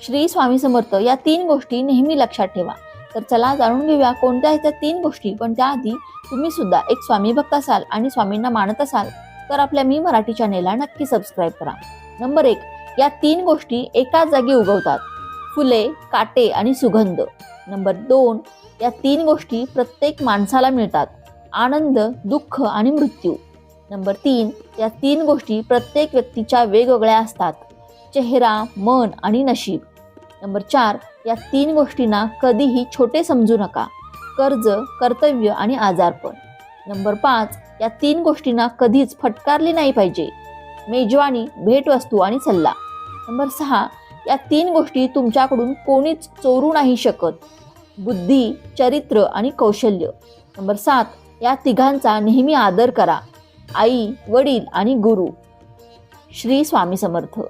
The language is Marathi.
श्री स्वामी समर्थ या 3 गोष्टी नेहमी लक्षात ठेवा. तर चला जाणून घेऊया कोणत्या आहेत त्या 3 गोष्टी. पण त्याआधी तुम्ही सुद्धा एक स्वामी भक्त असाल आणि स्वामींना मानत असाल तर आपल्या मी मराठी चॅनेलला नक्की सबस्क्राईब करा. नंबर 1, या 3 गोष्टी एकाच जागी उगवतात. फुले, काटे आणि सुगंध. नंबर 2, या 3 गोष्टी प्रत्येक माणसाला मिळतात. आनंद, दुःख आणि मृत्यू. नंबर 3, या 3 गोष्टी प्रत्येक व्यक्तीच्या वेगवेगळ्या असतात. चेहरा, मन आणि नशीब. नंबर 4, या 3 गोष्टींना कधीही छोटे समजू नका. कर्ज, कर्तव्य आणि आजारपण. नंबर 5, या 3 गोष्टींना कधीच फटकारली नाही पाहिजे. मेजवानी, भेटवस्तू आणि सल्ला. नंबर 6, या 3 गोष्टी तुमच्याकडून कोणीच चोरू नाही शकत. बुद्धी, चरित्र आणि कौशल्य. नंबर 7, या तिघांचा नेहमी आदर करा. आई, वडील आणि गुरु. श्री स्वामी समर्थ.